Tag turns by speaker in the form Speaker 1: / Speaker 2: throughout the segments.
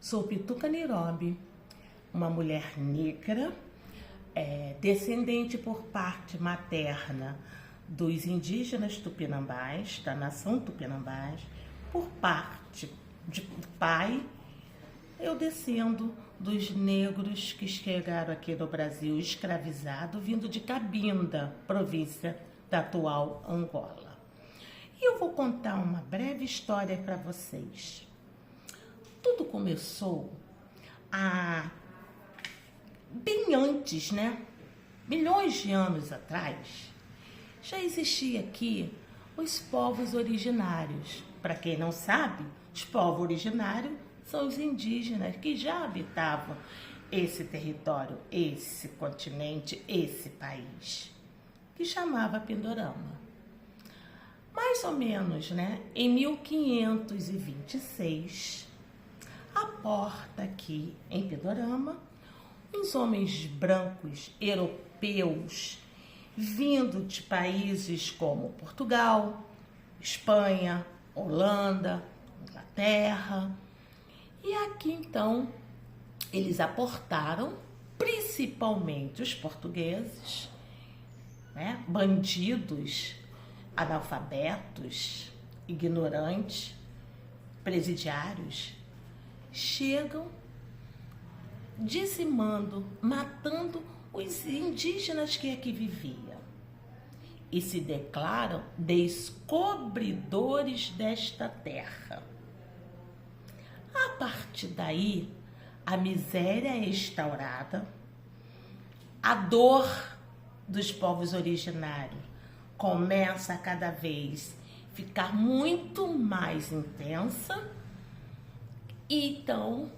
Speaker 1: Sou Pituca Nirobe, uma mulher negra, descendente por parte materna dos indígenas tupinambás, da nação tupinambás, por parte de pai, eu descendo dos negros que chegaram aqui no Brasil escravizados, vindo de Cabinda, província da atual Angola. E eu vou contar uma breve história para vocês. Tudo começou bem antes, né? Milhões de anos atrás, já existia aqui os povos originários. Para quem não sabe, os povos originários são os indígenas que já habitavam esse território, esse continente, esse país, que chamava Pindorama. Mais ou menos, né, em 1526, a porta aqui em Pindorama, uns homens brancos europeus vindo de países como Portugal, Espanha, Holanda, Inglaterra. E aqui então eles aportaram, principalmente os portugueses, né, bandidos, analfabetos, ignorantes, presidiários, chegam dizimando, matando os indígenas que aqui viviam e se declaram descobridores desta terra. A partir daí, a miséria é instaurada, a dor dos povos originários começa a cada vez ficar muito mais intensa, e então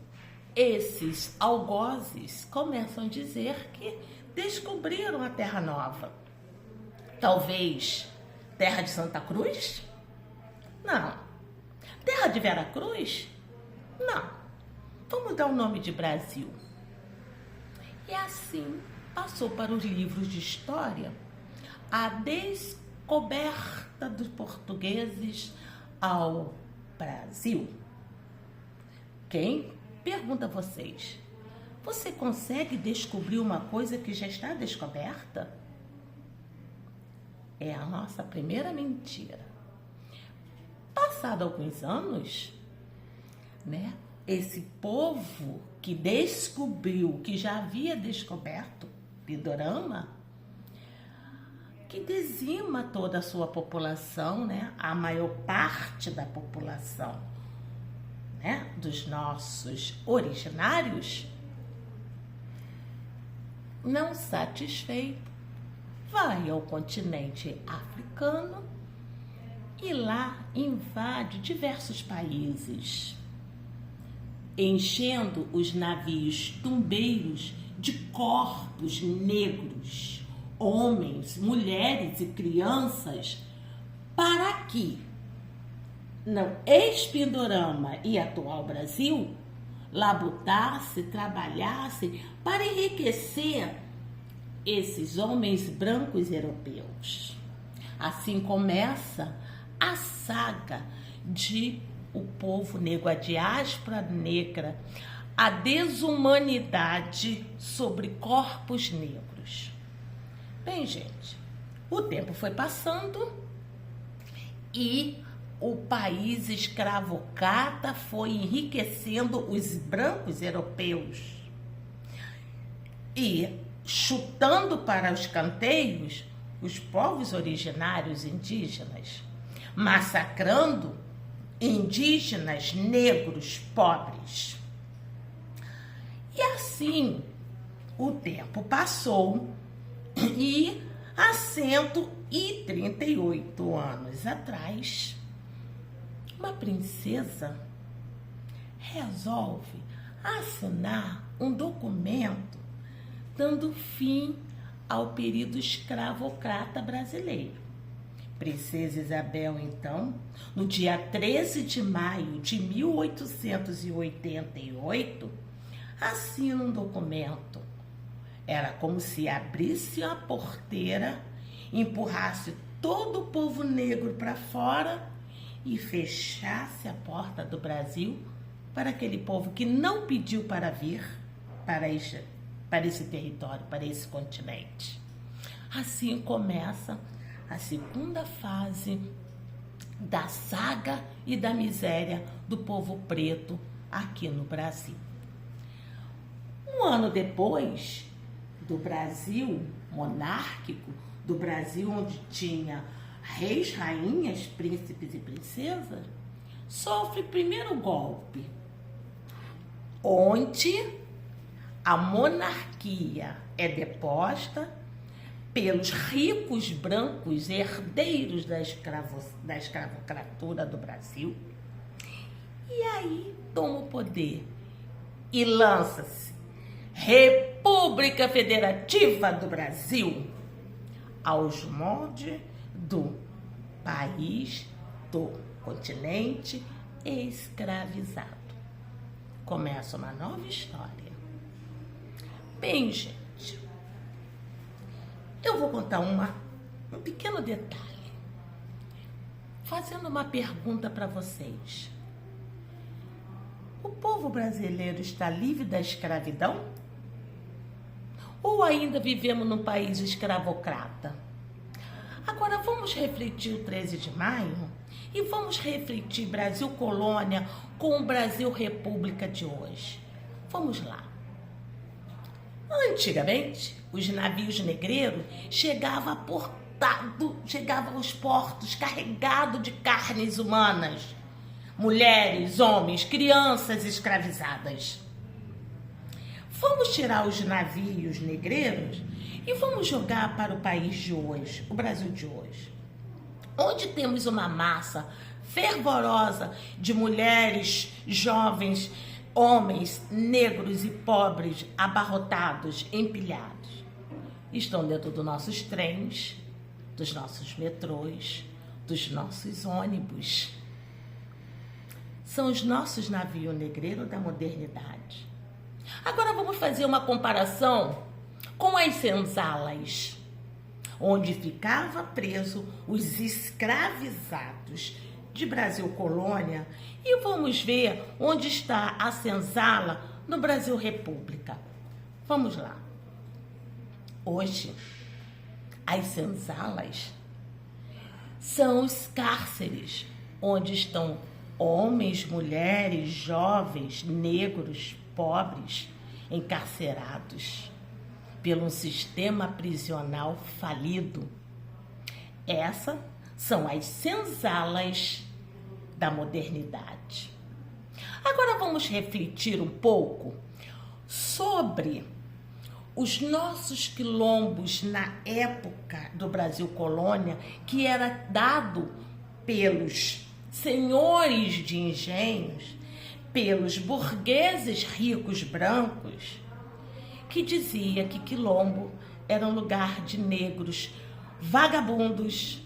Speaker 1: esses algozes começam a dizer que descobriram a Terra Nova. Talvez Terra de Santa Cruz? Não. Terra de Vera Cruz? Não. Vamos dar o nome de Brasil. E assim passou para os livros de história a descoberta dos portugueses ao Brasil. Quem? Pergunta a vocês. Você consegue descobrir uma coisa que já está descoberta? É a nossa primeira mentira. Passado alguns anos, né, esse povo que descobriu, que já havia descoberto Pindorama, que dizima toda a sua população, né, a maior parte da população, né, dos nossos originários, não satisfeito, vai ao continente africano e lá invade diversos países, enchendo os navios tumbeiros de corpos negros, homens, mulheres e crianças, para que no ex-Pindorama e atual Brasil labutasse, trabalhasse para enriquecer esses homens brancos europeus. Assim começa a saga de o povo negro, a diáspora negra, a desumanidade sobre corpos negros. Bem, gente, o tempo foi passando e o país escravocrata foi enriquecendo os brancos europeus e chutando para os canteiros os povos originários indígenas, massacrando indígenas negros pobres. E assim o tempo passou e há 138 anos atrás, uma princesa resolve assinar um documento dando fim ao período escravocrata brasileiro. Princesa Isabel, então, no dia 13 de maio de 1888, assina um documento. Era como se abrisse a porteira, empurrasse todo o povo negro para fora e fechasse a porta do Brasil para aquele povo que não pediu para vir para esse território, para esse continente. Assim começa a segunda fase da saga e da miséria do povo preto aqui no Brasil. Um ano depois do Brasil monárquico, do Brasil onde tinha reis, rainhas, príncipes e princesas, sofre o primeiro golpe, onde a monarquia é deposta pelos ricos brancos herdeiros da escravocratura do Brasil. E aí toma o poder e lança-se República Federativa do Brasil, aos moldes do país, do continente escravizado. Começa uma nova história. Bem, gente, eu vou contar um pequeno detalhe, fazendo uma pergunta para vocês. O povo brasileiro está livre da escravidão? Ou ainda vivemos num país escravocrata? Agora vamos refletir o 13 de maio e vamos refletir Brasil Colônia com o Brasil República de hoje. Vamos lá. Antigamente, os navios negreiros chegavam aos portos carregados de carnes humanas, mulheres, homens, crianças escravizadas. Vamos tirar os navios negreiros e vamos jogar para o país de hoje, o Brasil de hoje, onde temos uma massa fervorosa de mulheres, jovens, homens, negros e pobres, abarrotados, empilhados. Estão dentro dos nossos trens, dos nossos metrôs, dos nossos ônibus. São os nossos navios negreiros da modernidade. Agora vamos fazer uma comparação com as senzalas, onde ficava preso os escravizados de Brasil Colônia, e vamos ver onde está a senzala no Brasil República. Vamos lá. Hoje, as senzalas são os cárceres, onde estão homens, mulheres, jovens, negros, pobres, encarcerados pelo sistema prisional falido. Essas são as senzalas da modernidade. Agora vamos refletir um pouco sobre os nossos quilombos na época do Brasil Colônia, que era dado pelos senhores de engenhos, pelos burgueses ricos brancos, que dizia que quilombo era um lugar de negros vagabundos,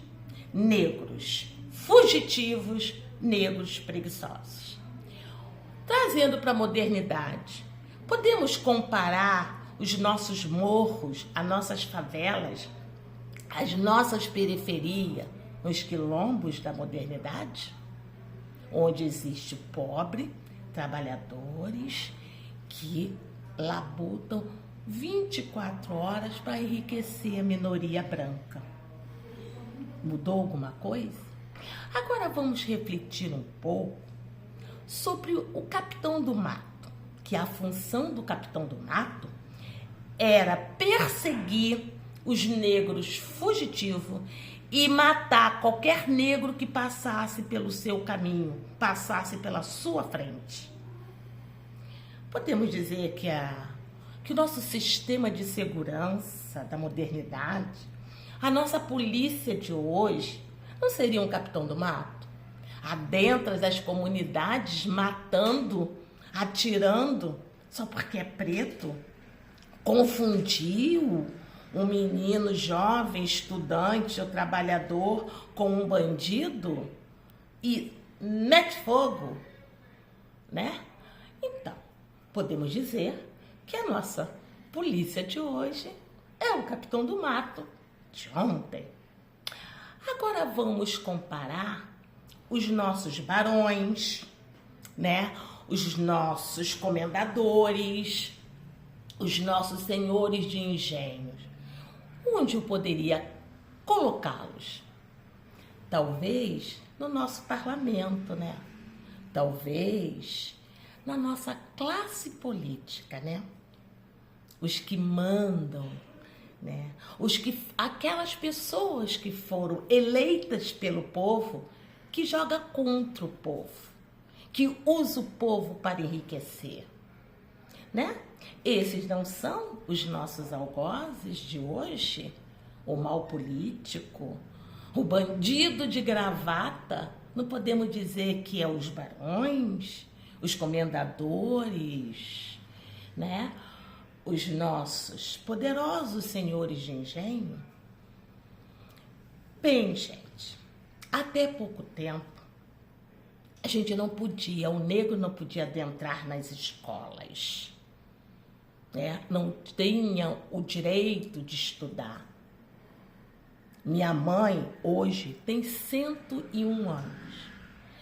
Speaker 1: negros fugitivos, negros preguiçosos. Trazendo para a modernidade, podemos comparar os nossos morros, as nossas favelas, as nossas periferias, nos quilombos da modernidade, onde existe pobre, trabalhadores que labutam 24 horas para enriquecer a minoria branca. Mudou alguma coisa? Agora vamos refletir um pouco sobre o capitão do mato, que a função do capitão do mato era perseguir os negros fugitivos e matar qualquer negro que passasse pelo seu caminho, passasse pela sua frente. Podemos dizer que o nosso sistema de segurança da modernidade, a nossa polícia de hoje, não seria um capitão do mato? Adentro das comunidades, matando, atirando, só porque é preto? Confundiu um menino jovem, estudante ou trabalhador com um bandido e mete fogo, né? Então, podemos dizer que a nossa polícia de hoje é o capitão do mato de ontem. Agora vamos comparar os nossos barões, né? os nossos comendadores, os nossos senhores de engenhos. Onde eu poderia colocá-los? Talvez no nosso parlamento, né? Talvez na nossa classe política, né? Os que mandam, né? Aquelas pessoas que foram eleitas pelo povo, que joga contra o povo, que usa o povo para enriquecer, né? Esses não são os nossos algozes de hoje? O mal político, o bandido de gravata, não podemos dizer que é os barões, os comendadores, né? Os nossos poderosos senhores de engenho. Bem, gente, até pouco tempo, a gente não podia, o negro não podia adentrar nas escolas, né? Não tinha o direito de estudar. Minha mãe hoje tem 101 anos.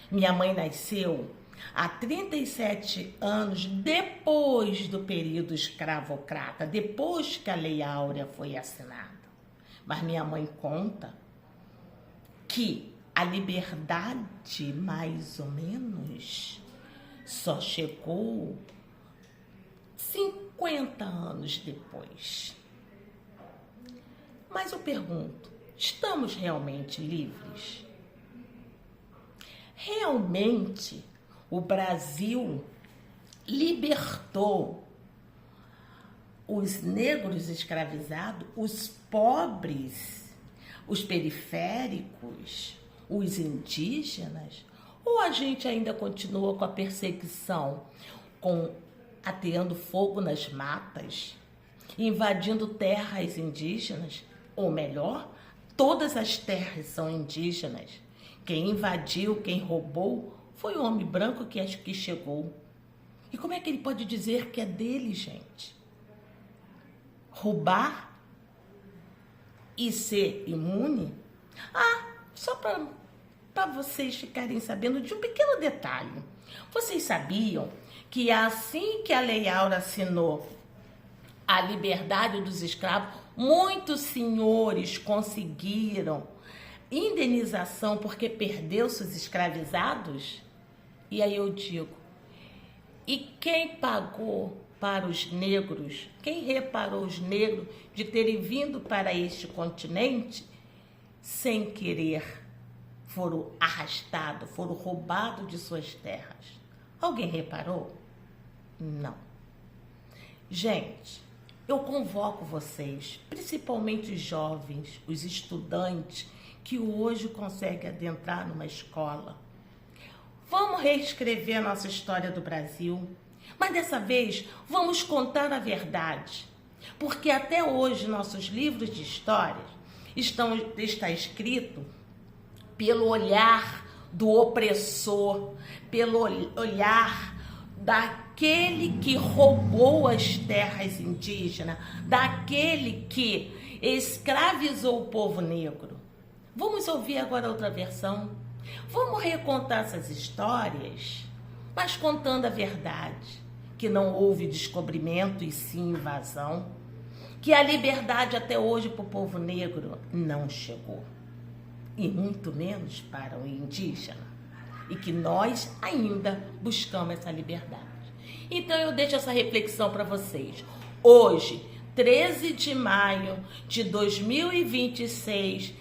Speaker 1: Minha mãe nasceu há 37 anos depois do período escravocrata, depois que a Lei Áurea foi assinada. Mas minha mãe conta que a liberdade, mais ou menos, só chegou 50 anos depois. Mas eu pergunto, estamos realmente livres? Realmente o Brasil libertou os negros escravizados, os pobres, os periféricos, os indígenas? Ou a gente ainda continua com a perseguição, ateando fogo nas matas, invadindo terras indígenas? Ou melhor, todas as terras são indígenas. Quem invadiu, quem roubou, foi o homem branco que chegou. E como é que ele pode dizer que é dele, gente? Roubar e ser imune? Só para vocês ficarem sabendo de um pequeno detalhe. Vocês sabiam que assim que a Lei Áurea assinou a liberdade dos escravos, muitos senhores conseguiram indenização porque perdeu seus escravizados? E aí eu digo, e quem pagou para os negros, quem reparou os negros de terem vindo para este continente sem querer, foram arrastados, foram roubados de suas terras? Alguém reparou? Não. Gente, eu convoco vocês, principalmente os jovens, os estudantes, que hoje conseguem adentrar numa escola. Vamos reescrever a nossa história do Brasil, mas dessa vez vamos contar a verdade, porque até hoje nossos livros de histórias está escrito pelo olhar do opressor, pelo olhar daquele que roubou as terras indígenas, daquele que escravizou o povo negro. Vamos ouvir agora outra versão. Vamos recontar essas histórias, mas contando a verdade, que não houve descobrimento e sim invasão, que a liberdade até hoje para o povo negro não chegou, e muito menos para o indígena, e que nós ainda buscamos essa liberdade. Então eu deixo essa reflexão para vocês. Hoje, 13 de maio de 2026,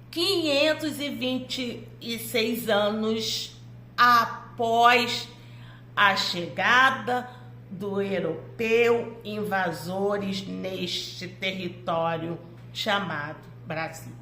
Speaker 1: 526 anos após a chegada do europeu invasores neste território chamado Brasil.